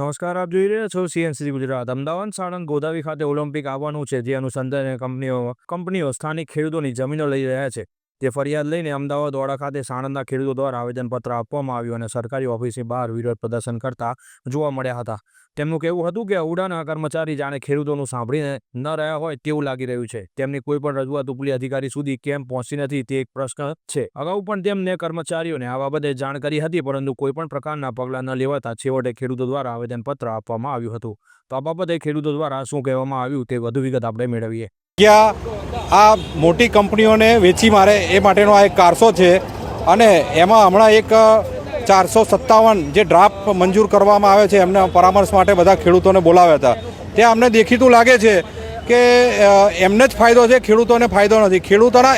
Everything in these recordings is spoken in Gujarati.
નમસ્કાર, આપ જોઈ રહ્યા છો સીએનસી ગુજરાત. અમદાવાદ સાણંદ ગોદાવી ખાતે ઓલિમ્પિક આવવાનું છે, જે અનુસંધાને કંપનીઓ સ્થાનિક ખેડૂતોની જમીનો લઈ રહ્યા છે. તે ફરિયાદ લઈને અમદાવાદ ઓડા ખાતે સાણંદના ખેડૂતો દ્વારા આવેદનપત્ર આપવામાં આવ્યું અને સરકારી ઓફિસની બહાર વિરોધ પ્રદર્શન કરતા જોવા મળ્યા હતા. તેમનું કહેવું હતું કે ઉડાના કર્મચારી જાણે ખેડૂતોનું સાંભળીને ન રહ્યા હોય તેવું લાગી રહ્યું છે. તેમની કોઈ પણ રજૂઆત ઉપલી અધિકારી સુધી કેમ પહોંચી નથી તે એક પ્રશ્ન છે. અગાઉ પણ તેમને કર્મચારીઓને આ બાબતે જાણ કરી હતી, પરંતુ કોઈ પણ પ્રકારના પગલાં ન લેવાતા છેવટે ખેડૂતો દ્વારા આવેદનપત્ર આપવામાં આવ્યું હતું. તો આ બાબતે ખેડૂતો દ્વારા શું કહેવામાં આવ્યું તે વધુ વિગત આપણે મેળવીએ. આ મોટી કંપનીઓને વેચી મારે એ માટેનો આ એક કારસો છે અને એમાં હમણાં એક 457 જે ડ્રાફ્ટ મંજૂર કરવામાં આવે છે એમને પરામર્શ માટે બધા ખેડૂતોને બોલાવ્યા હતા. ત્યાં અમને દેખીતું લાગે છે કે એમને જ ફાયદો છે, ખેડૂતોને ફાયદો નથી. ખેડૂતોના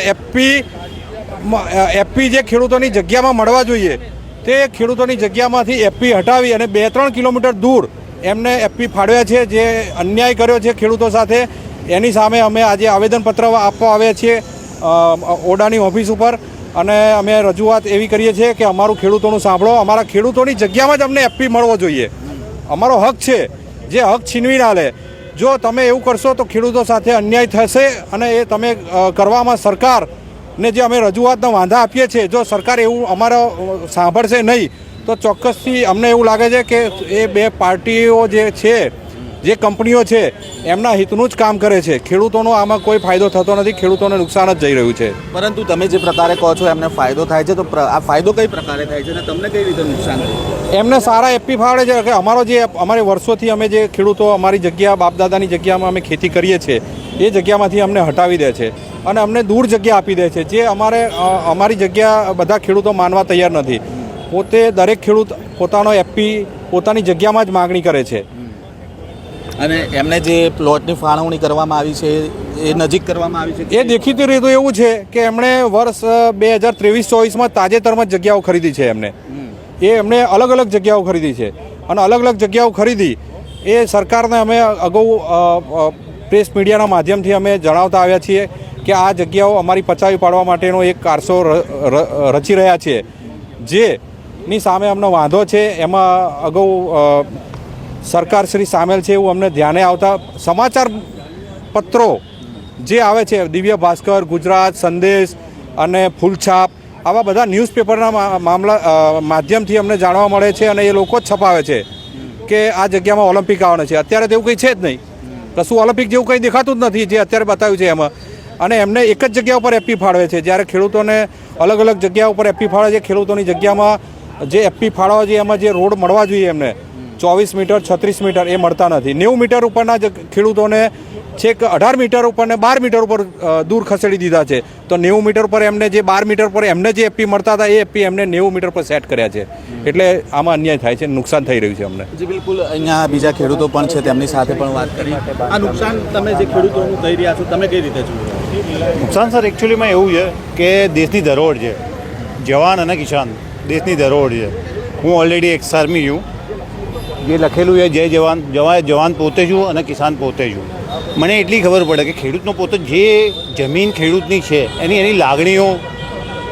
એફપી જે ખેડૂતોની જગ્યામાં મળવા જોઈએ તે ખેડૂતોની જગ્યામાંથી એફપી હટાવી અને 2-3 કિલોમીટર દૂર એમને એફપી ફાળવ્યા છે, જે અન્યાય કર્યો છે ખેડૂતો સાથે. એની સામે અમે આજે આવેદનપત્ર આપવા આવ્યા છીએ ઓડાની ઓફિસ ઉપર અને અમે રજૂઆત એવી કરીએ છીએ કે અમારું ખેડૂતોનું સાંભળો. અમારા ખેડૂતોની જગ્યામાં જ અમને એફપી મળવો જોઈએ. અમારો હક છે, જે હક છીનવી ના લે. જો તમે એવું કરશો તો ખેડૂતો સાથે અન્યાય થશે અને એ તમે કરવામાં સરકારને જે અમે રજૂઆતના વાંધા આપીએ છીએ, જો સરકાર એવું અમારો સાંભળશે નહીં તો ચોક્કસથી અમને એવું લાગે છે કે એ બે પાર્ટીઓ જે છે, જે કંપનીઓ છે, એમના હિતનું જ કામ કરે છે. ખેડૂતોનો આમાં કોઈ ફાયદો થતો નથી, ખેડૂતોને નુકસાન જ જઈ રહ્યું છે. પરંતુ તમે જે પ્રકારે કહો છો એમને ફાયદો થાય છે, તો આ ફાયદો કઈ પ્રકારે થાય છે અને તમને કઈ રીતે નુકસાન થાય? એમને સારા એફપી ફાળે છે કે અમારે વર્ષોથી અમે જે ખેડૂતો અમારી જગ્યા બાપદાદાની જગ્યામાં અમે ખેતી કરીએ છીએ એ જગ્યામાંથી અમને હટાવી દે છે અને અમને દૂર જગ્યા આપી દે છે, જે અમારી જગ્યા બધા ખેડૂતો માનવા તૈયાર નથી. પોતે દરેક ખેડૂત પોતાનો એફપી પોતાની જગ્યામાં જ માગણી કરે છે. અને એમને જે પ્લોટની ફાળવણી કરવામાં આવી છે એ નજીક કરવામાં આવી છે, એ દેખીતી રીતે એવું છે કે એમણે વર્ષ 2023-24માં તાજેતરમાં જ જગ્યાઓ ખરીદી છે. એમણે અલગ અલગ જગ્યાઓ ખરીદી છે અને અલગ અલગ જગ્યાઓ ખરીદી એ સરકારને અમે અગાઉ પ્રેસ મીડિયાના માધ્યમથી અમે જણાવતા આવ્યા છીએ કે આ જગ્યાઓ અમારી પચાવી પાડવા માટેનો એક કારસો રચી રહ્યા છે, જેની સામે અમને વાંધો છે. એમાં અગાઉ સરકારશ્રી સામેલ છે એવું અમને ધ્યાને આવતા સમાચાર પત્રો જે આવે છે, દિવ્ય ભાસ્કર, ગુજરાત સંદેશ અને ફૂલછાપ, આવા બધા ન્યૂઝપેપરના માધ્યમથી અમને જાણવા મળે છે અને એ લોકો જ છપાવે છે કે આ જગ્યામાં ઓલિમ્પિક આવવાના છે. અત્યારે તેવું કંઈ છે જ નહીં, કશું ઓલિમ્પિક જેવું કંઈ દેખાતું જ નથી જે અત્યારે બતાવ્યું છે એમાં. અને એમને એક જ જગ્યા ઉપર એફપી ફાળવે છે, જ્યારે ખેડૂતોને અલગ અલગ જગ્યા ઉપર એફપી ફાળવે છે. ખેડૂતોની જગ્યામાં જે એફપી ફાળવવા જોઈએ એમાં જે રોડ મળવા જોઈએ એમને 24 મીટર 36 મીટર એ મળતા નથી. 90 મીટર ઉપરના ખેડૂતોને છેક 18 મીટર ઉપર ને 12 મીટર ઉપર દૂર ખસેડી દીધા છે. તો 90 મીટર પર એમને જે 12 મીટર પર એમને જે એફપી મળતા હતા એ એફપી એમને 90 મીટર પર સેટ કર્યા છે. એટલે આમાં અન્યાય થાય છે, નુકસાન થઈ રહ્યું છે અમને. જી બિલકુલ. અહીંયા બીજા ખેડૂતો પણ છે, તેમની સાથે પણ વાત કરી. આ નુકસાન તમે જે ખેડૂતોનું કહી રહ્યા છો, તમે કઈ રીતે જુઓ? નુકસાન સર એકચ્યુઅલીમાં એવું છે કે દેશની ધરોહર છે, જવાન અને કિસાન દેશની ધરોહર છે. હું ઓલરેડી એક્સ આર્મી છું. જે લખેલું છે જય જવાન, જવાન પોતે છું અને કિસાન પોતે છું. મને એટલી ખબર પડે કે ખેડૂતનો પોતે જે જમીન ખેડૂતની છે એની લાગણીઓ,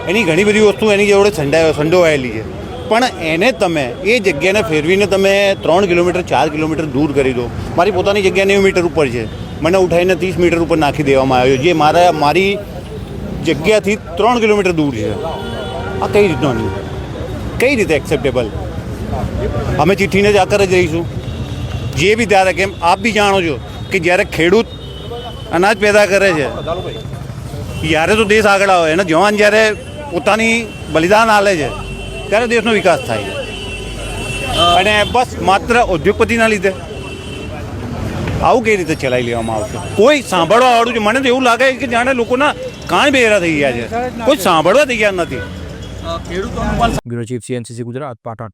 એની ઘણી બધી વસ્તુ એની જોડે સંડોવાયેલી છે. પણ એને તમે એ જગ્યાને ફેરવીને તમે 3 કિલોમીટર 4 કિલોમીટર દૂર કરી દો. મારી પોતાની જગ્યા 90 મીટર ઉપર છે, મને ઉઠાવીને 30 મીટર ઉપર નાખી દેવામાં આવ્યો, જે મારી જગ્યાથી 3 કિલોમીટર દૂર છે. આ કઈ રીતનો નહીં, કઈ રીતે એક્સેપ્ટેબલ? અમે ચિઠ્ઠીને જ આકર જ રહીશું. જે બી ત્યારે કેમ આપ બી જાણો છો કે જ્યારે ખેડૂત અનાજ પેદા કરે છે ત્યારે તો દેશ આગળ આવે, અને જવાન જ્યારે પોતાની બલિદાન આલે છે ત્યારે દેશનો વિકાસ થાય છે. અને બસ માત્ર ઉદ્યોગપતિના લીધે આવું કઈ રીતે ચલાવી લેવામાં આવશે? કોઈ સાંભળવા વાળું છે? મને તો એવું લાગે કે જાણે લોકોના કાન બેરા થઈ ગયા છે, કોઈ સાંભળવા તૈયાર નથી. Bureau chief CNC Gujarat, Patan.